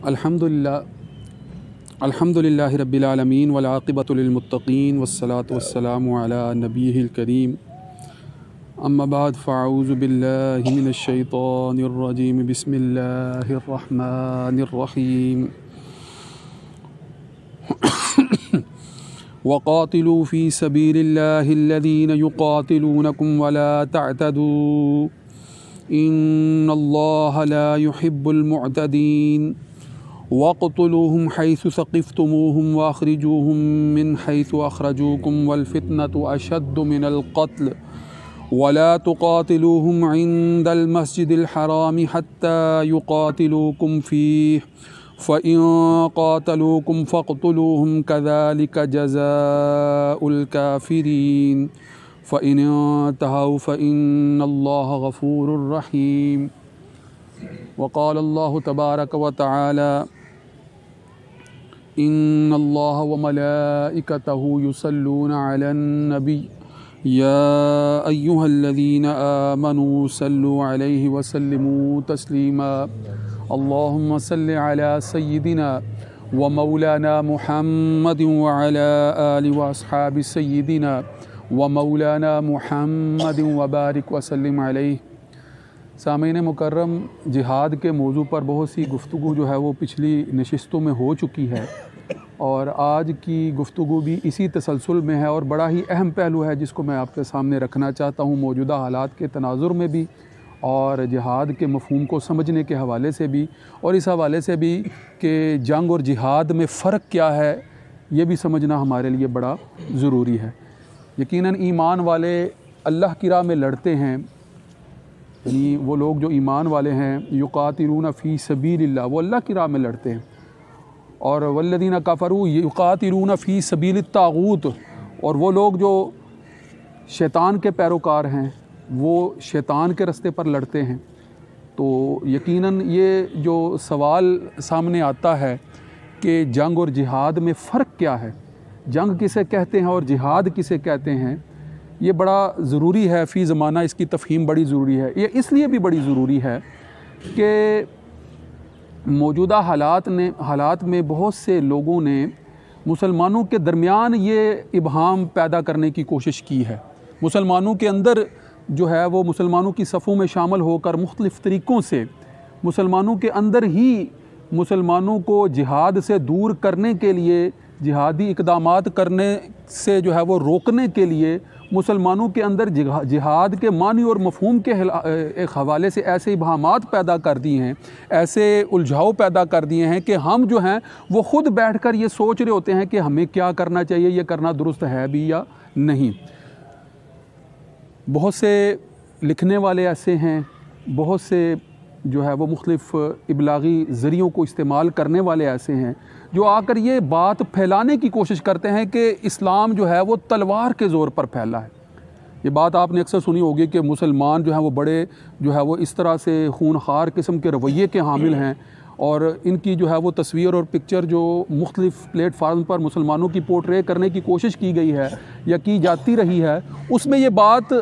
الحمدللہ رب العالمین والعاقبۃ للمتقین والصلاة والسلام علی نبیہ الکریم اما بعد فاعوذ باللہ من الشیطان الرجیم بسم اللہ الرحمن الرحیم وقاتلوا فی سبیل اللہ الذین یقاتلونکم ولا تعتدوا ان اللہ لا يحب المعتدین وَاقْتُلُوهُمْ حَيْثُ ثَقِفْتُمُوهُمْ وَأَخْرِجُوهُمْ مِنْ حَيْثُ أَخْرَجُوكُمْ وَالْفِتْنَةُ أَشَدُّ مِنَ الْقَتْلِ وَلَا تُقَاتِلُوهُمْ عِنْدَ الْمَسْجِدِ الْحَرَامِ حَتَّى يُقَاتِلُوكُمْ فِيهِ فَإِنْ قَاتَلُوكُمْ فَاقْتُلُوهُمْ كَذَلِكَ جَزَاءُ الْكَافِرِينَ فَإِنْ انْتَهَوْا فَإِنَّ اللَّهَ غَفُورٌ رَحِيمٌ وقال اللہ تبارک و تعالی ان اللہ وملائکتہ یصلون علی النبی یا ایہا الذین آمنوا صلوا علیہ وسلموا تسلیما اللہم صل علی سیدنا ومولانا محمد وعلی آل واصحاب سیدنا ومولانا محمد وبارک وسلم علیہ۔ سامعین مکرم، جہاد کے موضوع پر بہت سی گفتگو جو ہے وہ پچھلی نشستوں میں ہو چکی ہے، اور آج کی گفتگو بھی اسی تسلسل میں ہے، اور بڑا ہی اہم پہلو ہے جس کو میں آپ کے سامنے رکھنا چاہتا ہوں، موجودہ حالات کے تناظر میں بھی اور جہاد کے مفہوم کو سمجھنے کے حوالے سے بھی، اور اس حوالے سے بھی کہ جنگ اور جہاد میں فرق کیا ہے یہ بھی سمجھنا ہمارے لیے بڑا ضروری ہے۔ یقیناً ایمان والے اللہ کی راہ میں لڑتے ہیں، یعنی وہ لوگ جو ایمان والے ہیں، یقاتلون فی سبیل اللہ، وہ اللہ کی راہ میں لڑتے ہیں، اور والذین کفروا یقاتلون فی سبیل الطاغوت، اور وہ لوگ جو شیطان کے پیروکار ہیں وہ شیطان کے رستے پر لڑتے ہیں۔ تو یقیناً یہ جو سوال سامنے آتا ہے کہ جنگ اور جہاد میں فرق کیا ہے، جنگ کسے کہتے ہیں اور جہاد کسے کہتے ہیں، یہ بڑا ضروری ہے، فی زمانہ اس کی تفہیم بڑی ضروری ہے۔ یہ اس لیے بھی بڑی ضروری ہے کہ موجودہ حالات میں بہت سے لوگوں نے مسلمانوں کے درمیان یہ ابہام پیدا کرنے کی کوشش کی ہے، مسلمانوں کے اندر جو ہے وہ مسلمانوں کی صفوں میں شامل ہو کر مختلف طریقوں سے مسلمانوں کے اندر ہی مسلمانوں کو جہاد سے دور کرنے کے لیے، جہادی اقدامات کرنے سے جو ہے وہ روکنے کے لیے مسلمانوں کے اندر جہاد کے معنی اور مفہوم کے ایک حوالے سے ایسے ابہامات پیدا کر دیے ہیں، ایسے الجھاؤ پیدا کر دیے ہیں کہ ہم جو ہیں وہ خود بیٹھ کر یہ سوچ رہے ہوتے ہیں کہ ہمیں کیا کرنا چاہیے، یہ کرنا درست ہے بھی یا نہیں۔ بہت سے لکھنے والے ایسے ہیں، بہت سے جو ہے وہ مختلف ابلاغی ذریعوں کو استعمال کرنے والے ایسے ہیں جو آ کر یہ بات پھیلانے کی کوشش کرتے ہیں کہ اسلام جو ہے وہ تلوار کے زور پر پھیلا ہے۔ یہ بات آپ نے اکثر سنی ہوگی کہ مسلمان جو ہیں وہ بڑے جو ہے وہ اس طرح سے خونخوار قسم کے رویے کے حامل ہیں، اور ان کی جو ہے وہ تصویر اور پکچر جو مختلف پلیٹ فارم پر مسلمانوں کی پورٹرے کرنے کی کوشش کی گئی ہے یا کی جاتی رہی ہے، اس میں یہ بات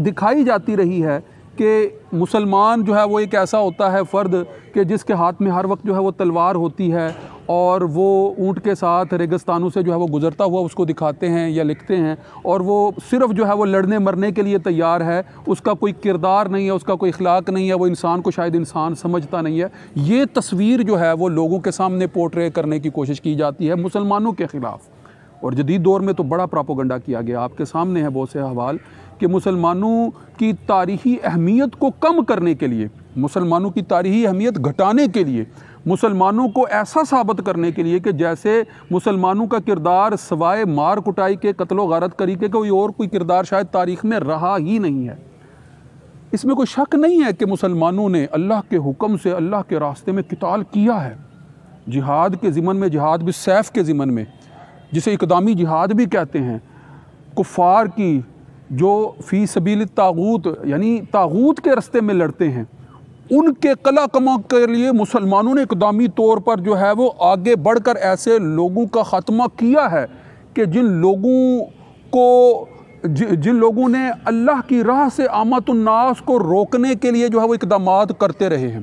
دکھائی جاتی رہی ہے کہ مسلمان جو ہے وہ ایک ایسا ہوتا ہے فرد کہ جس کے ہاتھ میں ہر وقت جو ہے وہ تلوار ہوتی ہے، اور وہ اونٹ کے ساتھ ریگستانوں سے جو ہے وہ گزرتا ہوا اس کو دکھاتے ہیں یا لکھتے ہیں، اور وہ صرف جو ہے وہ لڑنے مرنے کے لیے تیار ہے، اس کا کوئی کردار نہیں ہے، اس کا کوئی اخلاق نہیں ہے، وہ انسان کو شاید انسان سمجھتا نہیں ہے۔ یہ تصویر جو ہے وہ لوگوں کے سامنے پورٹرے کرنے کی کوشش کی جاتی ہے مسلمانوں کے خلاف، اور جدید دور میں تو بڑا پراپوگنڈا کیا گیا۔ آپ کے سامنے ہے بہت سے احوال کہ مسلمانوں کی تاریخی اہمیت کو کم کرنے کے لیے، مسلمانوں کی تاریخی اہمیت گھٹانے کے لیے، مسلمانوں کو ایسا ثابت کرنے کے لیے کہ جیسے مسلمانوں کا کردار سوائے مار کٹائی کے، قتل و غارت کری کے کوئی اور کوئی کردار شاید تاریخ میں رہا ہی نہیں ہے۔ اس میں کوئی شک نہیں ہے کہ مسلمانوں نے اللہ کے حکم سے اللہ کے راستے میں قتال کیا ہے، جہاد کے ضمن میں، جہاد بالسیف کے ضمن میں، جسے اقدامی جہاد بھی کہتے ہیں، کفار کی جو فی سبیل الطاغوت یعنی طاغوت کے راستے میں لڑتے ہیں، ان کے قلع کما کے لیے مسلمانوں نے اقدامی طور پر جو ہے وہ آگے بڑھ کر ایسے لوگوں کا خاتمہ کیا ہے کہ جن لوگوں نے اللہ کی راہ سے عامت الناس کو روکنے کے لیے جو ہے وہ اقدامات کرتے رہے ہیں۔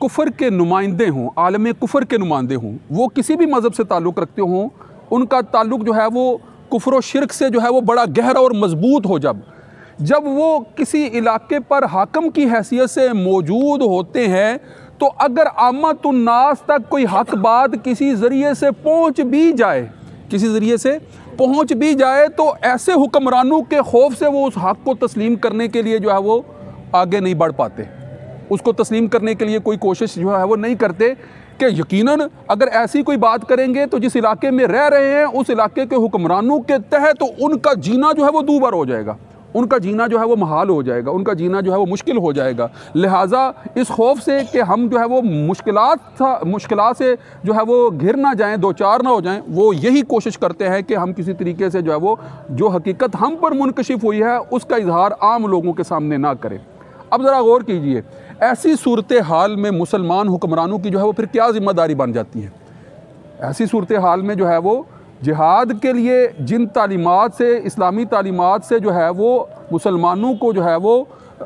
کفر کے نمائندے ہوں، عالم کفر کے نمائندے ہوں، وہ کسی بھی مذہب سے تعلق رکھتے ہوں، ان کا تعلق جو ہے وہ کفر و شرک سے جو ہے وہ بڑا گہرا اور مضبوط ہو، جب وہ کسی علاقے پر حاکم کی حیثیت سے موجود ہوتے ہیں، تو اگر عامت الناس تک کوئی حق بات کسی ذریعے سے پہنچ بھی جائے تو ایسے حکمرانوں کے خوف سے وہ اس حق کو تسلیم کرنے کے لیے جو ہے وہ آگے نہیں بڑھ پاتے، اس کو تسلیم کرنے کے لیے کوئی کوشش جو ہے وہ نہیں کرتے، کہ یقیناً اگر ایسی کوئی بات کریں گے تو جس علاقے میں رہ رہے ہیں اس علاقے کے حکمرانوں کے تحت ان کا جینا جو ہے وہ دوبر ہو جائے گا، ان کا جینا جو ہے وہ محال ہو جائے گا، ان کا جینا جو ہے وہ مشکل ہو جائے گا۔ لہٰذا اس خوف سے کہ ہم جو ہے وہ مشکلات سے جو ہے وہ گھر نہ جائیں، دو چار نہ ہو جائیں، وہ یہی کوشش کرتے ہیں کہ ہم کسی طریقے سے جو ہے وہ جو حقیقت ہم پر منکشف ہوئی ہے اس کا اظہار عام لوگوں کے سامنے نہ کریں۔ اب ذرا غور کیجئے، ایسی صورتحال میں مسلمان حکمرانوں کی جو ہے وہ پھر کیا ذمہ داری بن جاتی ہے؟ ایسی صورتحال میں جو ہے وہ جہاد کے لیے جن تعلیمات سے، اسلامی تعلیمات سے جو ہے وہ مسلمانوں کو جو ہے وہ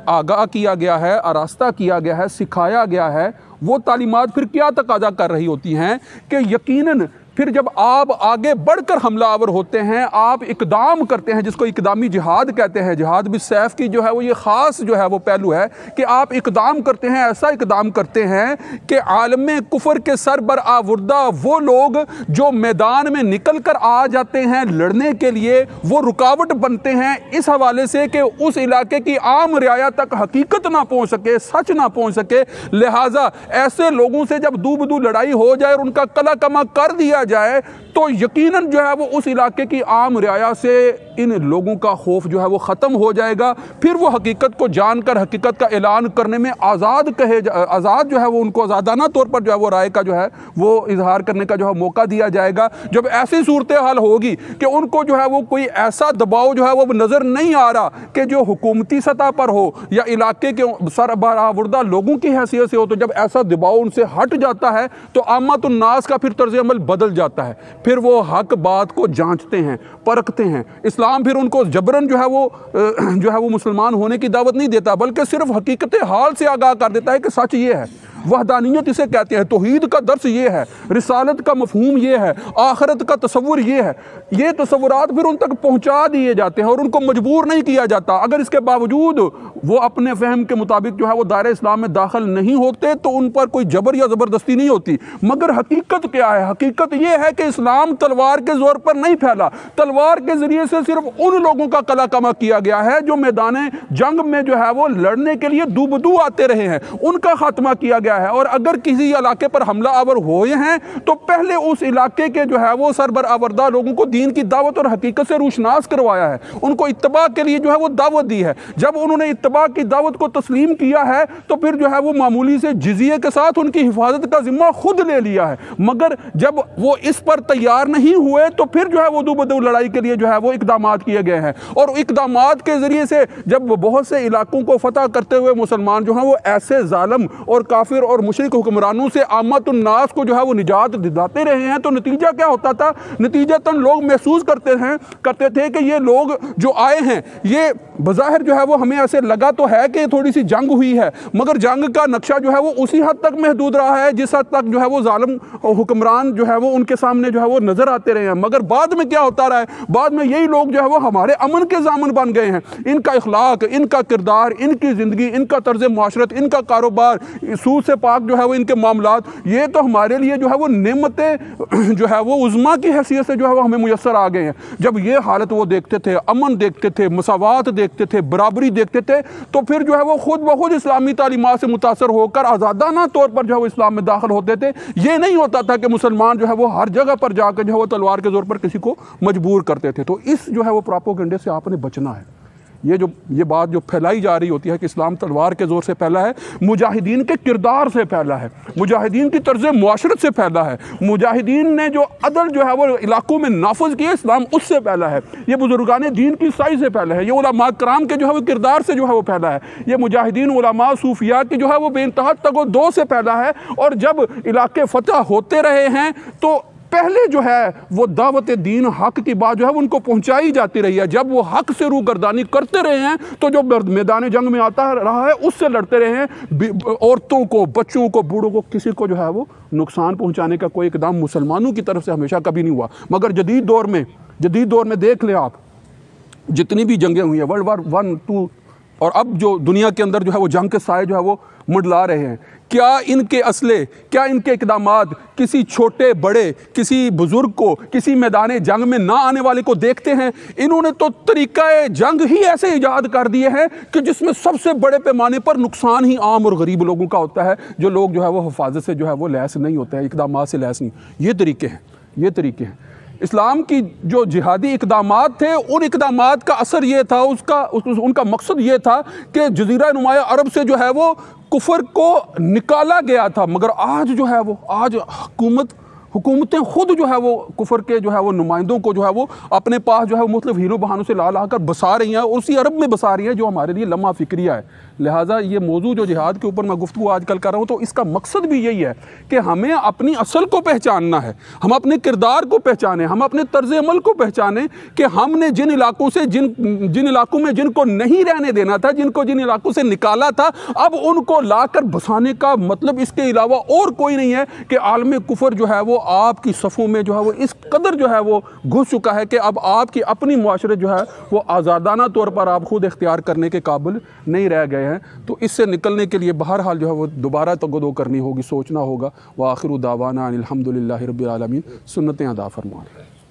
آگاہ کیا گیا ہے، آراستہ کیا گیا ہے، سکھایا گیا ہے، وہ تعلیمات پھر کیا تقاضا کر رہی ہوتی ہیں کہ یقیناً پھر جب آپ آگے بڑھ کر حملہ آور ہوتے ہیں، آپ اقدام کرتے ہیں، جس کو اقدامی جہاد کہتے ہیں، جہاد بالسیف کی جو ہے وہ یہ خاص جو ہے وہ پہلو ہے کہ آپ اقدام کرتے ہیں، ایسا اقدام کرتے ہیں کہ عالم کفر کے سر برآوردہ وہ لوگ جو میدان میں نکل کر آ جاتے ہیں لڑنے کے لیے، وہ رکاوٹ بنتے ہیں اس حوالے سے کہ اس علاقے کی عام رعایا تک حقیقت نہ پہنچ سکے، سچ نہ پہنچ سکے۔ لہٰذا ایسے لوگوں سے جب دو بدو لڑائی ہو جائے اور ان کا قلع کما کر دیا جائے تو یقیناً جو ہے وہ اس علاقے کی عام رعایا سے ان لوگوں کا خوف جو ہے وہ ختم ہو جائے گا، پھر وہ حقیقت کو جان کر حقیقت کا اعلان کرنے میں آزاد جو ہے وہ ان کو آزادانہ طور پر جو ہے وہ رائے کا جو ہے وہ اظہار کرنے کا جو ہے موقع دیا جائے گا۔ جب ایسی صورتحال ہوگی کہ ان کو جو ہے وہ کوئی ایسا دباؤ جو ہے وہ نظر نہیں آ رہا کہ جو حکومتی سطح پر ہو یا علاقے کے سربراہ لوگوں کی حیثیت سے ہو، تو جب ایسا دباؤ ان سے ہٹ جاتا ہے تو عامت الناس کا پھر طرز عمل بدل جاتا ہے، پھر وہ حق بات کو جانچتے ہیں، پرکھتے ہیں۔ اسلام پھر ان کو جبراً جو ہے وہ مسلمان ہونے کی دعوت نہیں دیتا، بلکہ صرف حقیقت حال سے آگاہ کر دیتا ہے کہ سچ یہ ہے، وحدانیت اسے کہتے ہیں، توحید کا درس یہ ہے، رسالت کا مفہوم یہ ہے، آخرت کا تصور یہ ہے۔ یہ تصورات پھر ان تک پہنچا دیے جاتے ہیں اور ان کو مجبور نہیں کیا جاتا۔ اگر اس کے باوجود وہ اپنے فہم کے مطابق جو ہے وہ دائرہ اسلام میں داخل نہیں ہوتے تو ان پر کوئی جبر یا زبردستی نہیں ہوتی۔ مگر حقیقت کیا ہے؟ حقیقت یہ ہے کہ اسلام تلوار کے زور پر نہیں پھیلا، تلوار کے ذریعے سے صرف ان لوگوں کا قلع کما کیا گیا ہے جو میدان جنگ میں جو ہے وہ لڑنے کے لیے دو بدو آتے رہے ہیں، ان کا خاتمہ کیا گیا ہے۔ اور اگر کسی علاقے پر حملہ آور ہوئے ہیں تو پہلے اس علاقے کے جو ہے وہ سربراہ لوگوں کو دین کی دعوت اور حقیقت سے روشناس کروایا ہے، ان کو اتباع کے لیے جو ہے وہ دعوت دی ہے۔ جب انہوں نے اتباع کی دعوت کو تسلیم کیا ہے تو پھر جو ہے وہ معمولی سے جزیے کے ساتھ ان کی حفاظت کا ذمہ خود لے لیا ہے۔ مگر جب وہ اس پر تیار نہیں ہوئے تو پھر جو ہے وہ دو بدو لڑائی کے لیے جو ہے وہ اقدامات کیے گئے ہیں، اور اقدامات کے ذریعے سے جب بہت سے علاقوں کو فتح کرتے ہوئے مسلمان جو ہیں وہ ایسے ظالم اور کافر اور مشرک حکمرانوں سے عامت الناس کو جو ہے وہ نجات دلاتے رہے ہیں، تو نتیجہ کیا ہوتا تھا؟ نتیجتاً لوگ محسوس کرتے تھے کہ یہ لوگ جو آئے ہیں، یہ بظاہر جو ہے وہ ہمیں ایسے لگا تو ہے کہ تھوڑی سی جنگ ہوئی ہے، مگر جنگ کا نقشہ جو ہے وہ اسی حد تک محدود رہا ہے جس حد تک جو ہے وہ ظالم حکمران جو ہے وہ ان کے سامنے جو ہے وہ نظر آتے رہے ہیں۔ مگر بعد میں کیا ہوتا رہا ہے؟ بعد میں یہی لوگ جو ہے وہ ہمارے امن کے ضامن بن گئے ہیں۔ ان کا اخلاق، ان کا کردار، ان کی زندگی، ان کا طرز معاشرت، ان کا کاروبار، سود سے پاک جو ہے وہ ان کے معاملات، یہ تو ہمارے لیے جو ہے وہ نعمتیں جو ہے وہ عظمیٰ کی حیثیت سے جو ہے وہ ہمیں میسر آ گئے ہیں۔ جب یہ حالت وہ دیکھتے تھے، امن دیکھتے تھے، مساوات دیکھتے تھے، برابری دیکھتے تھے، تو پھر جو ہے وہ خود بخود اسلامی تعلیمات سے متاثر ہو کر آزادانہ طور پر جو ہے وہ اسلام میں داخل ہوتے تھے۔ یہ نہیں ہوتا تھا کہ مسلمان جو ہے وہ ہر جگہ پر جا کر جو ہے وہ تلوار کے زور پر کسی کو مجبور کرتے تھے۔ تو اس جو ہے وہ پراپوگنڈے سے آپ نے بچنا ہے۔ یہ بات جو پھیلائی جا رہی ہوتی ہے کہ اسلام تلوار کے زور سے پھیلا ہے، مجاہدین کے کردار سے پھیلا ہے، مجاہدین کی طرز معاشرت سے پھیلا ہے، مجاہدین نے جو عدل جو ہے وہ علاقوں میں نافذ کیا، اسلام اس سے پھیلا ہے، یہ بزرگان دین کی سائی سے پھیلا ہے، یہ علماء کرام کے جو ہے وہ کردار سے جو ہے وہ پھیلا ہے، یہ مجاہدین علماء صوفیاء کی جو ہے وہ بے انتہا تگ و دو سے پھیلا ہے۔ اور جب علاقے فتح ہوتے رہے ہیں تو پہلے جو ہے وہ دعوت دین حق کی بات جو ہے ان کو پہنچائی جاتی رہی ہے. جب وہ حق سے روگردانی کرتے رہے ہیں تو جو میدان جنگ میں آتا رہا ہے اس سے لڑتے رہے ہیں. عورتوں کو، بچوں کو، بوڑھوں کو، کسی کو جو ہے وہ نقصان پہنچانے کا کوئی اقدام مسلمانوں کی طرف سے ہمیشہ کبھی نہیں ہوا. مگر جدید دور میں دیکھ لیں آپ، جتنی بھی جنگیں ہوئی ہیں، ورلڈ وار 1 2 اور اب جو دنیا کے اندر جو ہے وہ جنگ کے سائے جو ہے وہ منڈلا رہے ہیں، کیا ان کے اسلحے، کیا ان کے اقدامات کسی چھوٹے بڑے، کسی بزرگ کو، کسی میدان جنگ میں نہ آنے والے کو دیکھتے ہیں؟ انہوں نے تو طریقہ جنگ ہی ایسے ایجاد کر دیے ہیں کہ جس میں سب سے بڑے پیمانے پر نقصان ہی عام اور غریب لوگوں کا ہوتا ہے، جو لوگ جو ہے وہ حفاظت سے جو ہے وہ لیس نہیں ہوتے ہیں، اقدامات سے لیس نہیں. یہ طریقے ہیں. اسلام کی جو جہادی اقدامات تھے، ان اقدامات کا اثر یہ تھا، ان کا مقصد یہ تھا کہ جزیرہ نمایاں عرب سے جو ہے وہ کفر کو نکالا گیا تھا. مگر آج جو ہے وہ حکومتیں خود جو ہے وہ کفر کے جو ہے وہ نمائندوں کو جو ہے وہ اپنے پاس جو ہے وہ مختلف ہیلوں بہانوں سے لا کر بسا رہی ہیں، اور اسی عرب میں بسا رہی ہیں جو ہمارے لیے لمحہ فکریہ ہے. لہٰذا یہ موضوع جو جہاد کے اوپر میں گفتگو آج کل کر رہا ہوں، تو اس کا مقصد بھی یہی ہے کہ ہمیں اپنی اصل کو پہچاننا ہے، ہم اپنے کردار کو پہچانیں، ہم اپنے طرز عمل کو پہچانیں کہ ہم نے جن علاقوں میں جن کو نہیں رہنے دینا تھا، جن علاقوں سے نکالا تھا، اب ان کو لا کر بسانے کا مطلب اس کے علاوہ اور کوئی نہیں ہے کہ عالم کفر جو ہے وہ آپ کی صفوں میں جو ہے وہ اس قدر جو ہے وہ گھس چکا ہے کہ اب آپ کی اپنی معاشرت جو ہے وہ آزادانہ طور پر آپ خود اختیار کرنے کے قابل نہیں رہ گئے ہیں. تو اس سے نکلنے کے لیے بہرحال جو ہے وہ دوبارہ تگدو کرنی ہوگی، سوچنا ہوگا. وآخر دعوانا ان الحمد للہ رب العالمین. سنتیں ادا فرمائیں.